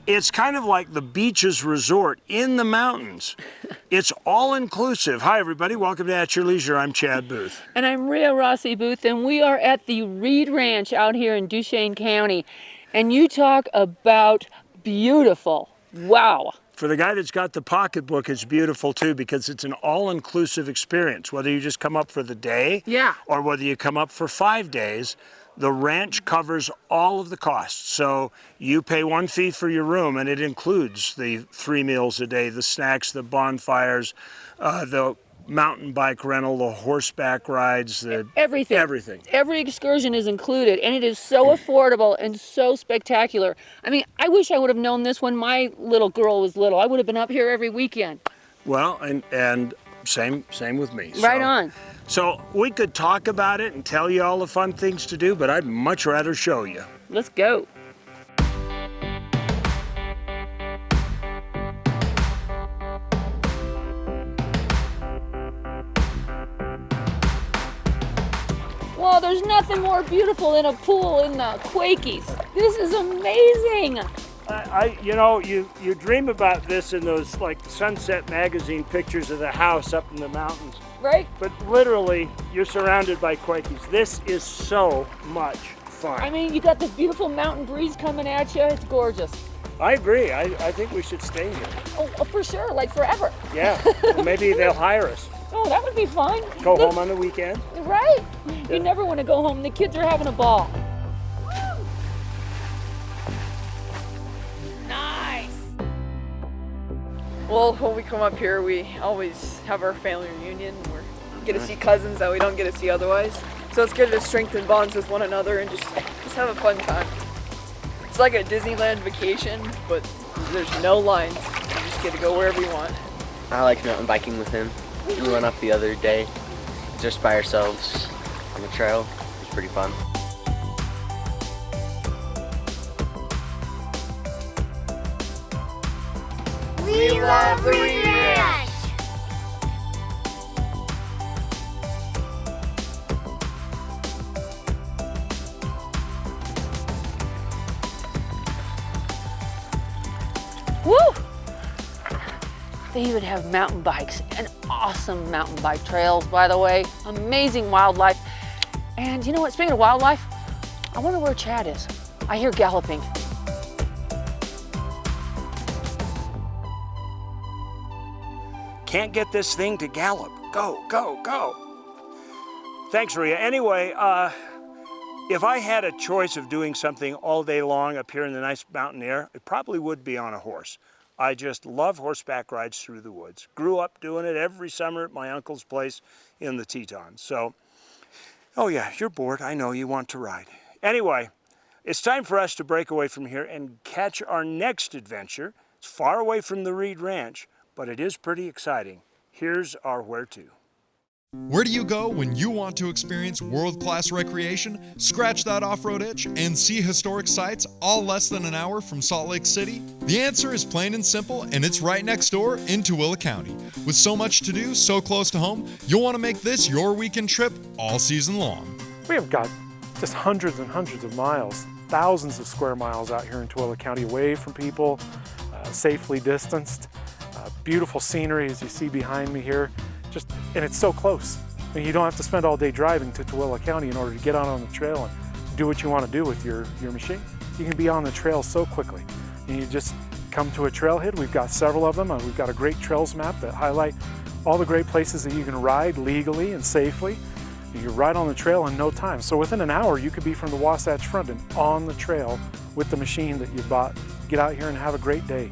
It's kind of like the beaches resort in the mountains. It's all inclusive. Hi everybody, welcome to At Your Leisure. I'm Chad Booth. And I'm Rhea Rossi Booth, and we are at the Reid Ranch out here in Duchesne County. And you talk about beautiful. Wow. For the guy that's got the pocketbook, it's beautiful too, because it's an all-inclusive experience. Whether you just come up for the day, or whether you come up for 5 days, the ranch covers all of the costs. So you pay one fee for your room, and it includes the 3 meals a day, the snacks, the bonfires, the mountain bike rental, the horseback rides, everything. Every excursion is included, and it is so affordable and so spectacular. I mean, I wish I would have known this when my little girl was little. I would have been up here every weekend. Well, and same with me. Right on. So we could talk about it and tell you all the fun things to do, but I'd much rather show you. Let's go. Well, there's nothing more beautiful than a pool in the Quakies. This is amazing. You dream about this in those like Sunset magazine pictures of the house up in the mountains. Right? But literally, you're surrounded by Quakies. This is so much fun. I mean, you got this beautiful mountain breeze coming at you. It's gorgeous. I agree. I think we should stay here. Oh, for sure, like forever. Yeah, maybe they'll hire us. Oh, that would be fun. Go home on the weekend. Right? Yeah. You never want to go home. The kids are having a ball. Nice. Well, when we come up here, we always have our family reunion. We get to see cousins that we don't get to see otherwise. So it's good to strengthen bonds with one another and just have a fun time. It's like a Disneyland vacation, but there's no lines. You just get to go wherever you want. I like mountain biking with him. We went up the other day just by ourselves on the trail. It was pretty fun. We love Reid Ranch! Woo! They even have mountain bikes and awesome mountain bike trails, by the way. Amazing wildlife. And you know what, speaking of wildlife, I wonder where Chad is. I hear galloping. Can't get this thing to gallop. Go, go, go. Thanks, Rhea. Anyway, if I had a choice of doing something all day long up here in the nice mountain air, it probably would be on a horse. I just love horseback rides through the woods. Grew up doing it every summer at my uncle's place in the Tetons. So, oh yeah, you're bored. I know you want to ride. Anyway, it's time for us to break away from here and catch our next adventure. It's far away from the Reid Ranch, but it is pretty exciting. Here's our where to. Where do you go when you want to experience world-class recreation, scratch that off-road itch, and see historic sites all less than an hour from Salt Lake City? The answer is plain and simple, and it's right next door in Tooele County. With so much to do, so close to home, you'll want to make this your weekend trip all season long. We have got just hundreds and hundreds of miles, thousands of square miles out here in Tooele County, away from people, safely distanced. Beautiful scenery as you see behind me here. And it's so close. I mean, you don't have to spend all day driving to Tooele County in order to get out on the trail and do what you want to do with your machine. You can be on the trail so quickly. And you just come to a trailhead. We've got several of them. We've got a great trails map that highlight all the great places that you can ride legally and safely. You can ride on the trail in no time. So within an hour, you could be from the Wasatch Front and on the trail with the machine that you bought. Get out here and have a great day.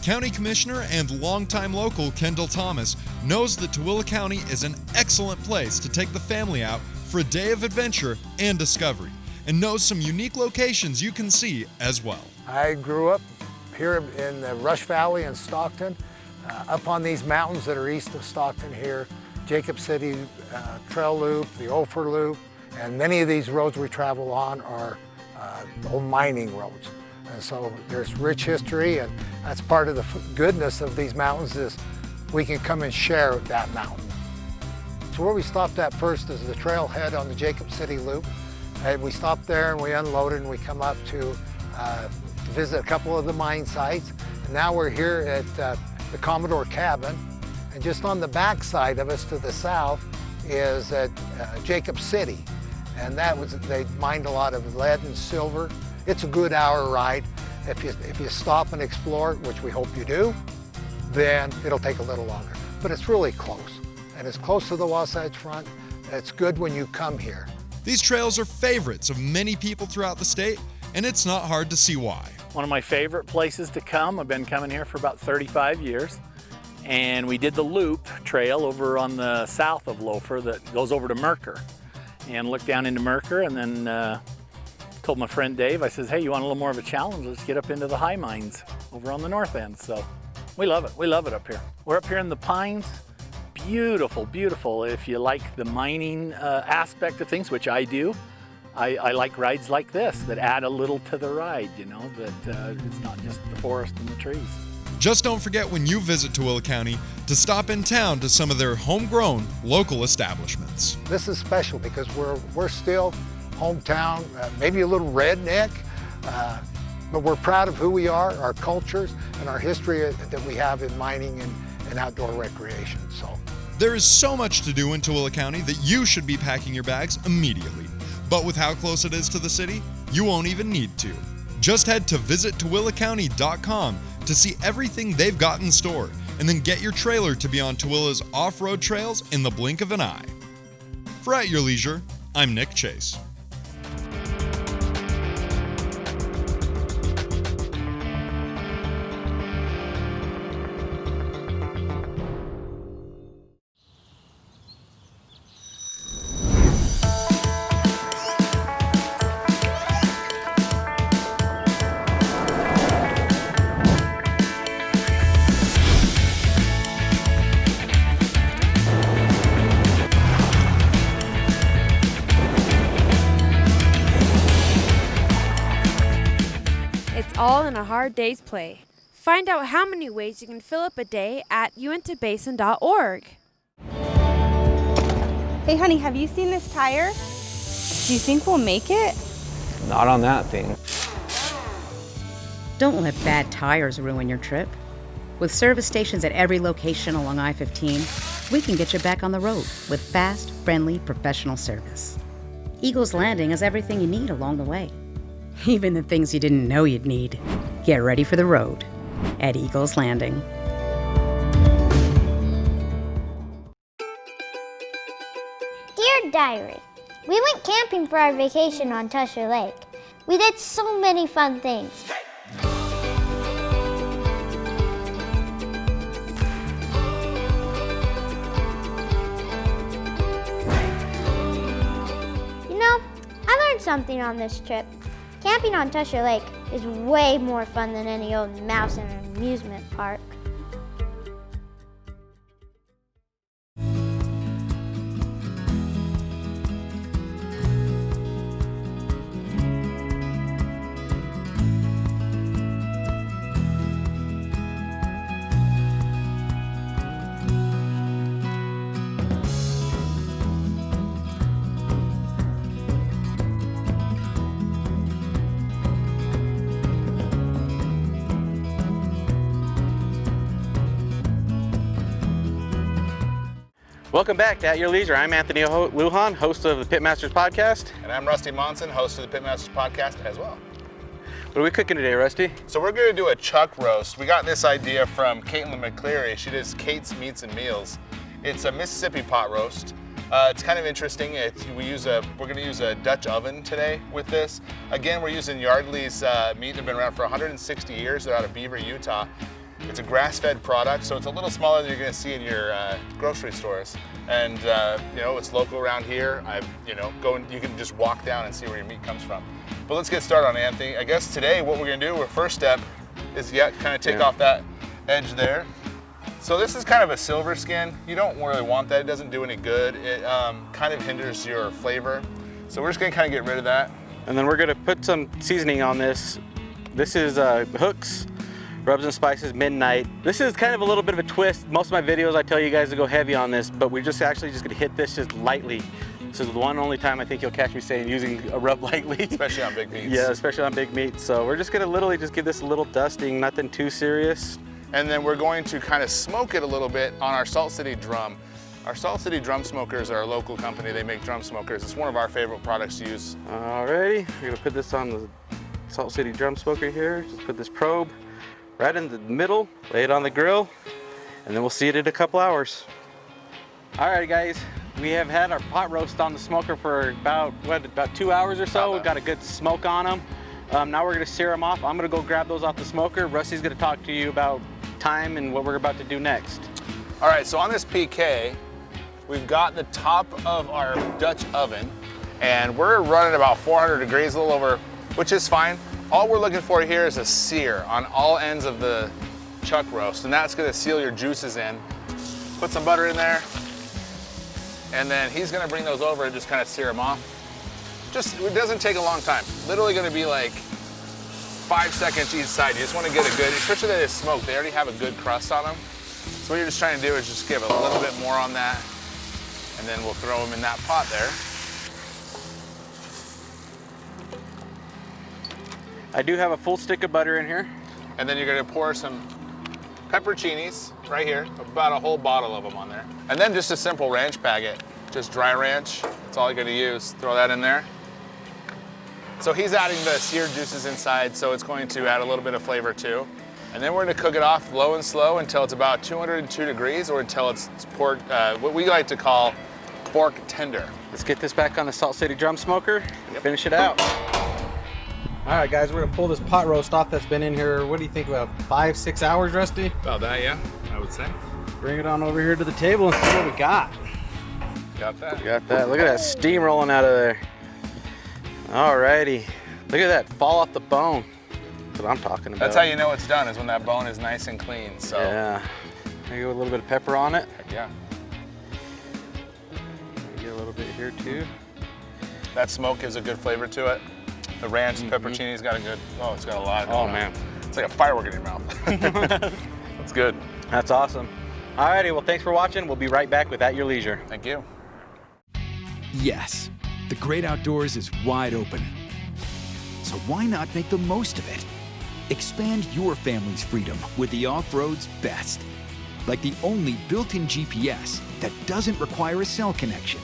County Commissioner and longtime local Kendall Thomas knows that Tooele County is an excellent place to take the family out for a day of adventure and discovery, and knows some unique locations you can see as well. I grew up here in the Rush Valley in Stockton, up on these mountains that are east of Stockton here, Jacob City Trail Loop, the Ophir Loop, and many of these roads we travel on are old mining roads. And so there's rich history, and that's part of the goodness of these mountains is we can come and share that mountain. So where we stopped at first is the trailhead on the Jacob City Loop. And we stopped there and we unloaded and we come up to visit a couple of the mine sites. And now we're here at the Commodore Cabin. And just on the back side of us to the south is at Jacob City. And they mined a lot of lead and silver. It's a good hour ride. If you stop and explore, which we hope you do, then it'll take a little longer. But it's really close. And it's close to the Wasatch Front. It's good when you come here. These trails are favorites of many people throughout the state, and it's not hard to see why. One of my favorite places to come. I've been coming here for about 35 years. And we did the loop trail over on the south of Loafer that goes over to Mercer. And looked down into Mercer, and then told my friend Dave, I says, hey, you want a little more of a challenge? Let's get up into the high mines over on the north end. So we love it. We love it up here. We're up here in the pines. Beautiful, beautiful. If you like the mining aspect of things, which I do, I like rides like this that add a little to the ride, you know, that it's not just the forest and the trees. Just don't forget when you visit Tooele County to stop in town to some of their homegrown local establishments. This is special because we're still hometown, maybe a little redneck, but we're proud of who we are, our cultures, and our history that we have in mining and outdoor recreation. So there is so much to do in Tooele County that you should be packing your bags immediately. But with how close it is to the city, you won't even need to. Just head to visitTooeleCounty.com to see everything they've got in store, and then get your trailer to be on Tooele's off-road trails in the blink of an eye. For At Your Leisure, I'm Nick Chase. All in a hard day's play. Find out how many ways you can fill up a day at uintabasin.org. Hey honey, have you seen this tire? Do you think we'll make it? Not on that thing. Don't let bad tires ruin your trip. With service stations at every location along I-15, we can get you back on the road with fast, friendly, professional service. Eagles Landing has everything you need along the way. Even the things you didn't know you'd need. Get ready for the road at Eagles Landing. Dear Diary, we went camping for our vacation on Tooele Lake. We did so many fun things. You know, I learned something on this trip. Camping on Tooele Lake is way more fun than any old mouse in an amusement park. Welcome back to At Your Leisure. I'm Anthony Lujan, host of the Pitmasters Podcast. And I'm Rusty Monson, host of the Pitmasters Podcast as well. What are we cooking today, Rusty? So we're going to do a chuck roast. We got this idea from Caitlin McCleary. She does Kate's Meats and Meals. It's a Mississippi pot roast. It's kind of interesting. We're going to use a Dutch oven today with this. Again, we're using Yardley's meat. They've been around for 160 years. They're out of Beaver, Utah. It's a grass-fed product, so it's a little smaller than you're going to see in your grocery stores. And it's local around here. You can just walk down and see where your meat comes from. But let's get started on Anthony. I guess today what we're going to do, our first step is kind of take off that edge there. So this is kind of a silver skin. You don't really want that. It doesn't do any good. It kind of hinders your flavor. So we're just going to kind of get rid of that. And then we're going to put some seasoning on this. This is Hooks Rubs and Spices Midnight. This is kind of a little bit of a twist. Most of my videos I tell you guys to go heavy on this, but we're just actually going to hit this just lightly This is the one only time I think you'll catch me saying using a rub lightly. Especially on big meats. Yeah, especially on big meats. So we're just gonna literally just give this a little dusting, nothing too serious. And then we're going to kind of smoke it a little bit on our Salt City drum. Our Salt City drum smokers are a local company. They make drum smokers. It's one of our favorite products to use. Alrighty, we're gonna put this on the Salt City drum smoker here. Just put this probe right in the middle, lay it on the grill, and then we'll see it in a couple hours. Alright guys, we have had our pot roast on the smoker for about 2 hours or so. We've got a good smoke on them. Now we're gonna sear them off. I'm gonna go grab those off the smoker. Rusty's gonna talk to you about time and what we're about to do next. All right, so on this PK, we've got the top of our Dutch oven, and we're running about 400 degrees, a little over, which is fine. All we're looking for here is a sear on all ends of the chuck roast, and that's gonna seal your juices in. Put some butter in there, and then he's gonna bring those over and just kind of sear them off. It doesn't take a long time. Literally gonna be like 5 seconds each side. You just wanna get a good, especially that it's smoked, they already have a good crust on them. So what you're just trying to do is just give a little bit more on that, and then we'll throw them in that pot there. I do have a full stick of butter in here. And then you're gonna pour some pepperoncinis right here, about a whole bottle of them on there. And then just a simple ranch packet, just dry ranch. That's all you're gonna use. Throw that in there. So he's adding the seared juices inside, so it's going to add a little bit of flavor too. And then we're gonna cook it off low and slow until it's about 202 degrees or until it's pork, what we like to call pork tender. Let's get this back on the Salt City drum smoker and finish it out. All right, guys, we're gonna pull this pot roast off that's been in here, what do you think, about 5-6 hours, Rusty? About that, yeah, I would say. Bring it on over here to the table and see what we got. Got that? Got that. Look at that steam rolling out of there. All righty. Look at that, fall off the bone. That's what I'm talking about. That's how you know it's done, is when that bone is nice and clean, so. Yeah. Maybe a little bit of pepper on it. Heck yeah. Get a little bit here too. That smoke gives a good flavor to it. The ranch and pepperoncini's got a good, it's got a lot. Oh man. It's like a firework in your mouth. That's good. That's awesome. Alrighty, well thanks for watching. We'll be right back with At Your Leisure. Thank you. Yes, the great outdoors is wide open. So why not make the most of it? Expand your family's freedom with the off-road's best. Like the only built-in GPS that doesn't require a cell connection,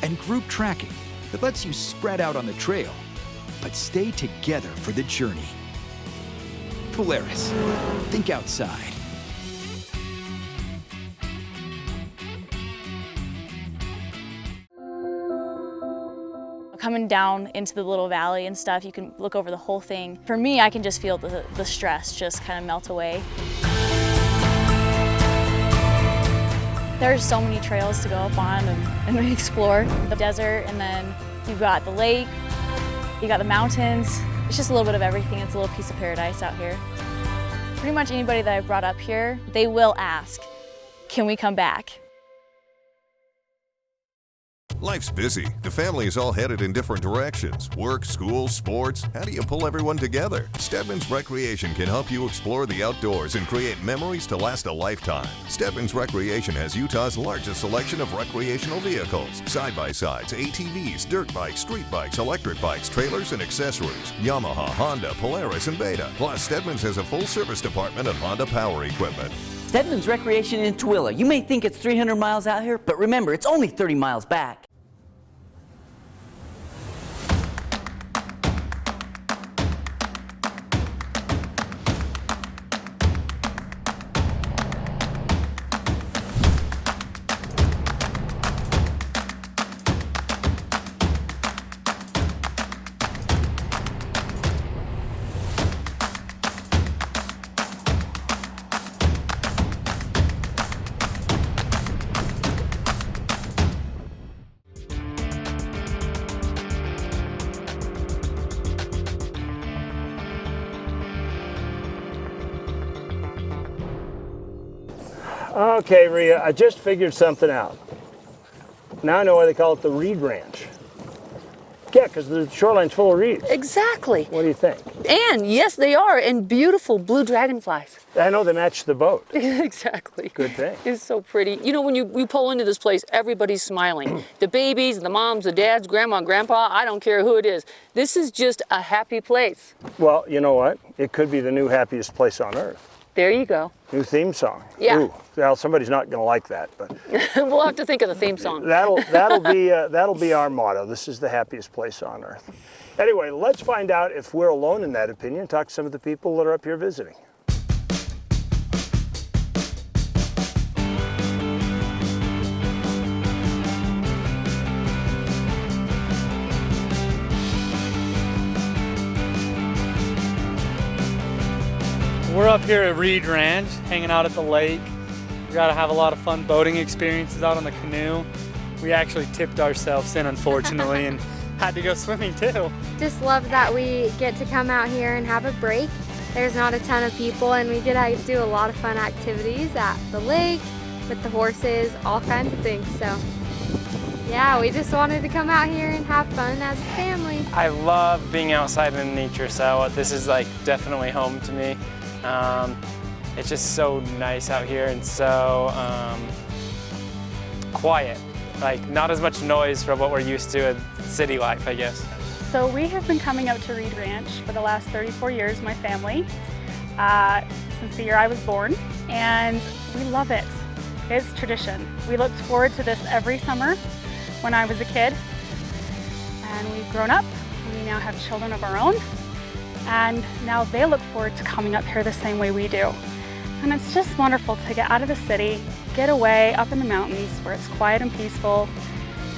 and group tracking that lets you spread out on the trail, but stay together for the journey. Polaris. Think outside. Coming down into the little valley and stuff, you can look over the whole thing. For me, I can just feel the stress just kind of melt away. There's so many trails to go up on and explore. The desert, and then you've got the lake, you got the mountains. It's just a little bit of everything. It's a little piece of paradise out here. Pretty much anybody that I've brought up here, they will ask, can we come back? Life's busy. The family is all headed in different directions. Work, school, sports. How do you pull everyone together? Stedman's Recreation can help you explore the outdoors and create memories to last a lifetime. Stedman's Recreation has Utah's largest selection of recreational vehicles. Side-by-sides, ATVs, dirt bikes, street bikes, electric bikes, trailers, and accessories. Yamaha, Honda, Polaris, and Beta. Plus, Stedman's has a full service department of Honda power equipment. Stedman's Recreation in Tooele. You may think it's 300 miles out here, but remember, it's only 30 miles back. Okay, Rhea, I just figured something out. Now I know why they call it the Reid Ranch. Yeah, because the shoreline's full of reeds. Exactly. What do you think? And yes, they are, and beautiful blue dragonflies. I know they match the boat. Exactly. Good thing. It's so pretty. You know, when you pull into this place, everybody's smiling. The babies, the moms, the dads, grandma, grandpa, I don't care who it is. This is just a happy place. Well, you know what? It could be the new happiest place on earth. There you go. New theme song. Yeah. Ooh, well, somebody's not going to like that, but we'll have to think of the theme song. that'll be our motto. This is the happiest place on earth. Anyway, let's find out if we're alone in that opinion. Talk to some of the people that are up here visiting. We're up here at Reid Ranch, hanging out at the lake. We got to have a lot of fun boating experiences out on the canoe. We actually tipped ourselves in, unfortunately, and had to go swimming too. Just love that we get to come out here and have a break. There's not a ton of people, and we get to do a lot of fun activities at the lake with the horses, all kinds of things. So yeah, we just wanted to come out here and have fun as a family. I love being outside in nature, so this is like definitely home to me. It's just so nice out here and so quiet. Like not as much noise from what we're used to in city life, I guess. So we have been coming out to Reid Ranch for the last 34 years, my family, since the year I was born, and we love it. It's tradition. We looked forward to this every summer when I was a kid, and we've grown up. We now have children of our own, and now they look forward to coming up here the same way we do. And it's just wonderful to get out of the city, get away up in the mountains where it's quiet and peaceful,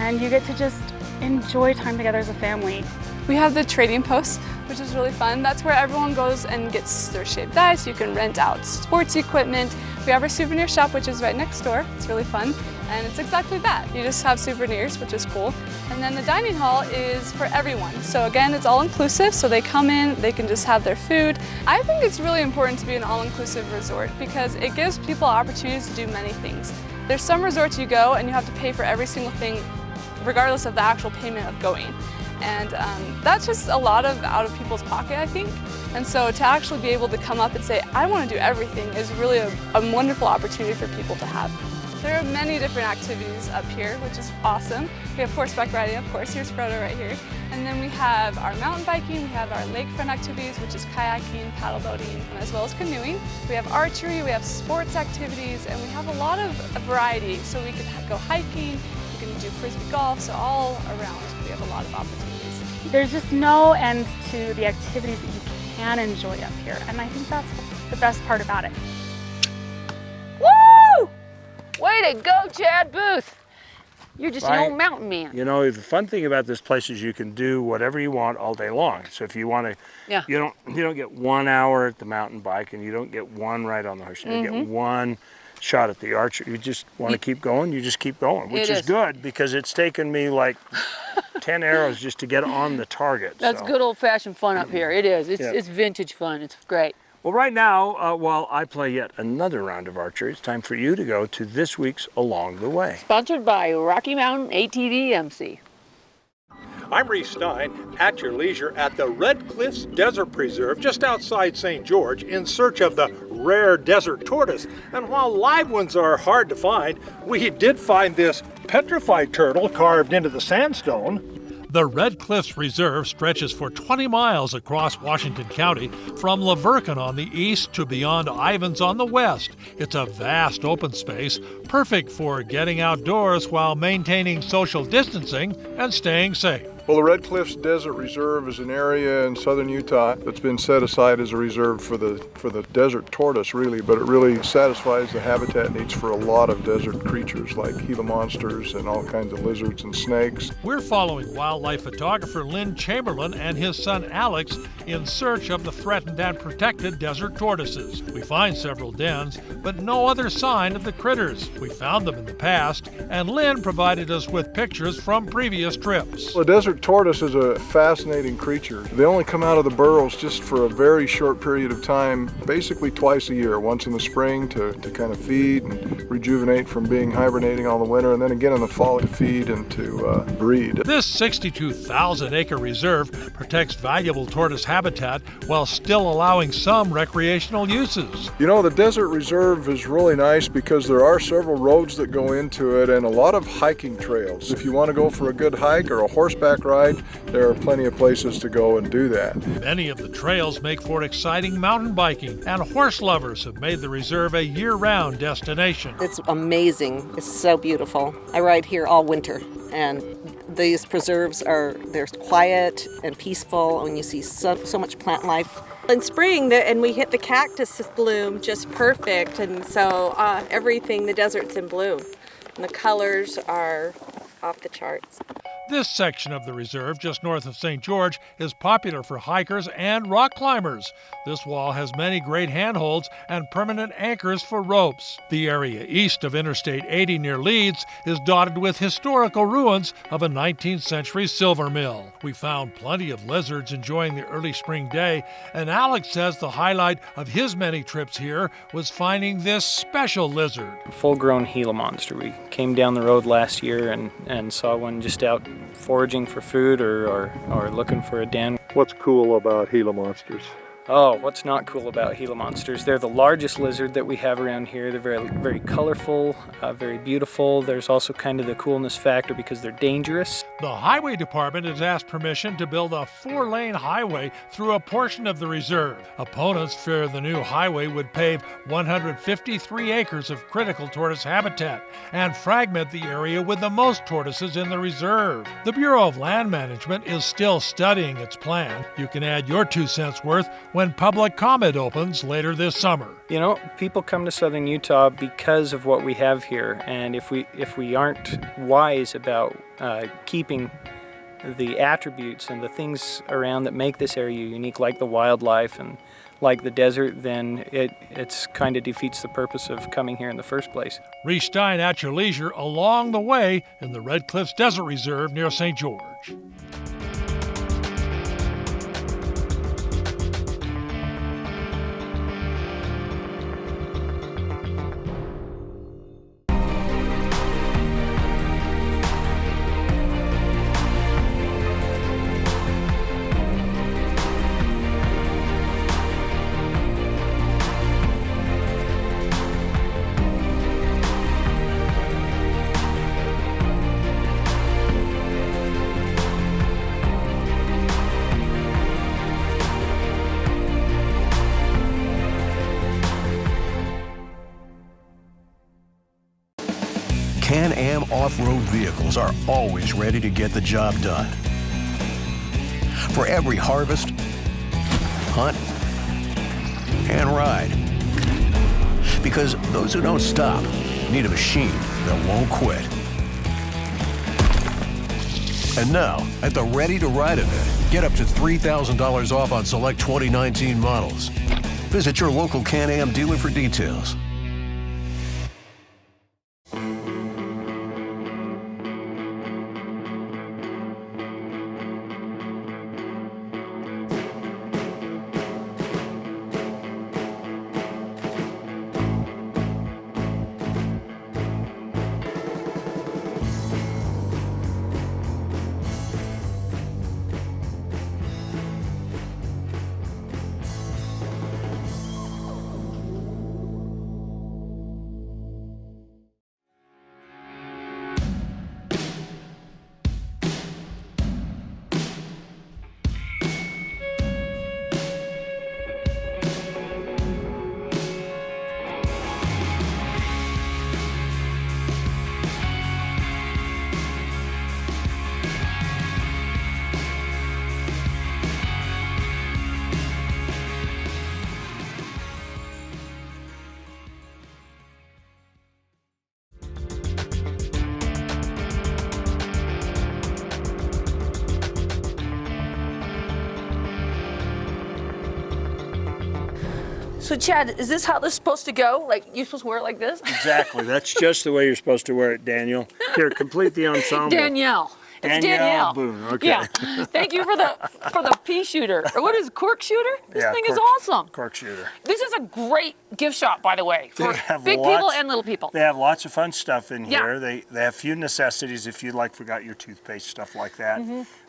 and you get to just enjoy time together as a family. We have the trading post, which is really fun. That's where everyone goes and gets their shaved ice. You can rent out sports equipment. We have our souvenir shop, which is right next door. It's really fun. And it's exactly that. You just have souvenirs, which is cool. And then the dining hall is for everyone. So again, it's all inclusive. So they come in, they can just have their food. I think it's really important to be an all-inclusive resort because it gives people opportunities to do many things. There's some resorts you go and you have to pay for every single thing, regardless of the actual payment of going. And that's just a lot out of people's pocket, I think. And so to actually be able to come up and say, I want to do everything is really a wonderful opportunity for people to have. There are many different activities up here, which is awesome. We have horseback riding, of course, here's Frodo right here. And then we have our mountain biking, we have our lakefront activities, which is kayaking, paddle boating, as well as canoeing. We have archery, we have sports activities, and we have a lot of variety. So we can go hiking, you can do frisbee golf, so all around we have a lot of opportunities. There's just no end to the activities that you can enjoy up here, and I think that's the best part about it. Woo! Way to go, Chad Booth. You're just an old mountain man. You know, the fun thing about this place is you can do whatever you want all day long. So if you want to, you don't get 1 hour at the mountain bike, and you don't get one ride on the horse. You get one shot at the archer. You just want to keep going, you just keep going, which is good because it's taken me like 10 arrows just to get on the target. That's good old-fashioned fun up here. It is. It's vintage fun. It's great. Well, right now, while I play yet another round of archery, it's time for you to go to this week's Along the Way. Sponsored by Rocky Mountain ATV MC. I'm Reece at your leisure at the Red Cliffs Desert Preserve just outside St. George in search of the rare desert tortoise. And while live ones are hard to find, we did find this petrified turtle carved into the sandstone. The Red Cliffs Reserve stretches for 20 miles across Washington County, from La Verkin on the east to beyond Ivins on the west. It's a vast open space, perfect for getting outdoors while maintaining social distancing and staying safe. Well, the Red Cliffs Desert Reserve is an area in southern Utah that's been set aside as a reserve for the desert tortoise, really, but it really satisfies the habitat needs for a lot of desert creatures like Gila monsters and all kinds of lizards and snakes. We're following wildlife photographer Lynn Chamberlain and his son Alex in search of the threatened and protected desert tortoises. We find several dens, but no other sign of the critters. We found them in the past, and Lynn provided us with pictures from previous trips. Well, a desert desert tortoise is a fascinating creature. They only come out of the burrows just for a very short period of time, basically twice a year, once in the spring to kind of feed and rejuvenate from being hibernating all the winter, and then again in the fall to feed and to breed. This 62,000-acre reserve protects valuable tortoise habitat while still allowing some recreational uses. You know, the desert reserve is really nice because there are several roads that go into it and a lot of hiking trails. If you want to go for a good hike or a horseback ride, there are plenty of places to go and do that. Many of the trails make for exciting mountain biking, and horse lovers have made the reserve a year-round destination. It's amazing. It's so beautiful. I ride here all winter, and these preserves they're quiet and peaceful, and you see so much plant life. In spring, and we hit the cactus bloom just perfect, and so everything, the desert's in bloom, and the colors are off the charts. This section of the reserve, just north of St. George, is popular for hikers and rock climbers. This wall has many great handholds and permanent anchors for ropes. The area east of Interstate 80 near Leeds is dotted with historical ruins of a 19th century silver mill. We found plenty of lizards enjoying the early spring day, and Alex says the highlight of his many trips here was finding this special lizard. Full-grown Gila monster. We came down the road last year and saw one just out foraging for food or looking for a den. What's cool about Gila monsters? Oh, what's not cool about Gila monsters? They're the largest lizard that we have around here. They're very, very colorful, very beautiful. There's also kind of the coolness factor because they're dangerous. The Highway Department has asked permission to build a 4-lane highway through a portion of the reserve. Opponents fear the new highway would pave 153 acres of critical tortoise habitat and fragment the area with the most tortoises in the reserve. The Bureau of Land Management is still studying its plan. You can add your 2 cents worth when public comment opens later this summer. You know, people come to southern Utah because of what we have here, and if we aren't wise about keeping the attributes and the things around that make this area unique, like the wildlife and like the desert, then it's kind of defeats the purpose of coming here in the first place. Reece Stein at your leisure along the way in the Red Cliffs Desert Reserve near St. George. Can-Am off-road vehicles are always ready to get the job done. For every harvest, hunt, and ride. Because those who don't stop need a machine that won't quit. And now, at the Ready to Ride event, get up to $3,000 off on select 2019 models. Visit your local Can-Am dealer for details. So Chad, is this how this is supposed to go? Like, you're supposed to wear it like this? Exactly. That's just the way you're supposed to wear it, Daniel. Here, complete the ensemble. Danielle. Danielle. Boone. Okay. Yeah. Thank you for the pea shooter. Or what is it, cork shooter? This thing is awesome. Cork shooter. This is a great gift shop, by the way, for big people and little people. They have lots of fun stuff in Yeah. here. They have few necessities if you forgot your toothpaste, stuff like that.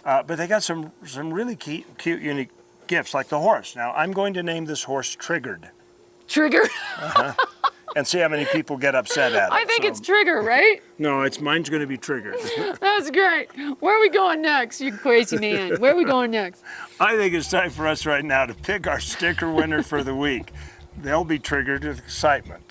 But they got some really cute, unique gifts, like the horse. Now, I'm going to name this horse Triggered. Trigger? And see how many people get upset at it. I think it's Trigger, right? No, mine's going to be Triggered. That's great. Where are we going next, you crazy man? Where are we going next? I think it's time for us right now to pick our sticker winner for the week. They'll be triggered with excitement.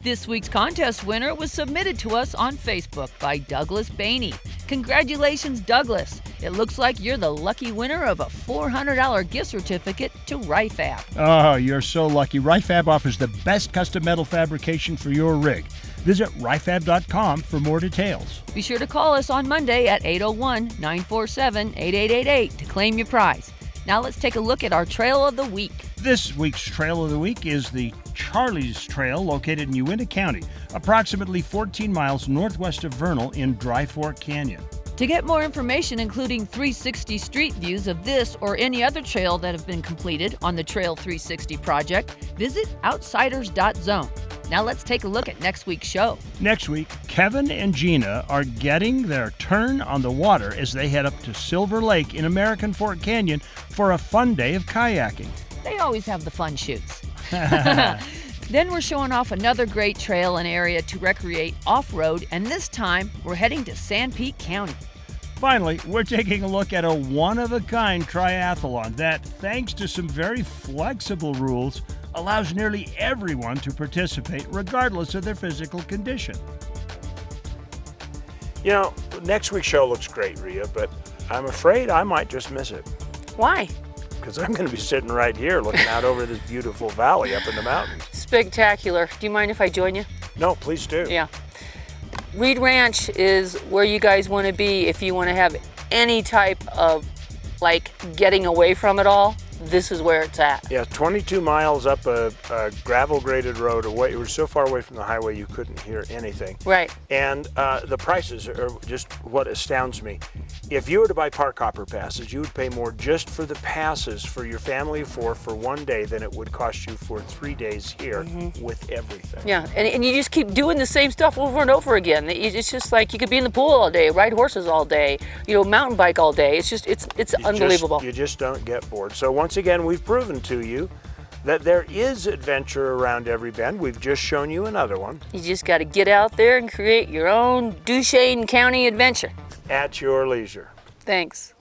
This week's contest winner was submitted to us on Facebook by Douglas Bainey. Congratulations, Douglas. It looks like you're the lucky winner of a $400 gift certificate to Rifab. Oh, you're so lucky. Rifab offers the best custom metal fabrication for your rig. Visit rifab.com for more details. Be sure to call us on Monday at 801-947-8888 to claim your prize. Now let's take a look at our Trail of the Week. This week's Trail of the Week is the Charlie's Trail, located in Uintas County, approximately 14 miles northwest of Vernal in Dry Fork Canyon. To get more information, including 360 street views of this or any other trail that have been completed on the Trail 360 project, visit outsiders.zone. Now let's take a look at next week's show. Next week, Kevin and Gina are getting their turn on the water as they head up to Silver Lake in American Fork Canyon for a fun day of kayaking. They always have the fun shoots. Then we're showing off another great trail and area to recreate off-road, and this time we're heading to Sanpete County. Finally, we're taking a look at a one-of-a-kind triathlon that, thanks to some very flexible rules, allows nearly everyone to participate regardless of their physical condition. You know, next week's show looks great, Rhea, but I'm afraid I might just miss it. Why? Because I'm going to be sitting right here looking out over this beautiful valley up in the mountains. Spectacular. Do you mind if I join you? No, please do. Yeah. Reid Ranch is where you guys want to be if you want to have any type of getting away from it all. This is where it's at. Yeah, 22 miles up a gravel graded road away. We're so far away from the highway you couldn't hear anything. Right. And the prices are just what astounds me. If you were to buy park hopper passes, you would pay more just for the passes for your family of four for one day than it would cost you for 3 days here with everything. Yeah, and you just keep doing the same stuff over and over again. It's just like you could be in the pool all day, ride horses all day, mountain bike all day. It's just, it's unbelievable. You just don't get bored. So once again, we've proven to you that there is adventure around every bend. We've just shown you another one. You just got to get out there and create your own Duchesne County adventure. At your leisure. Thanks.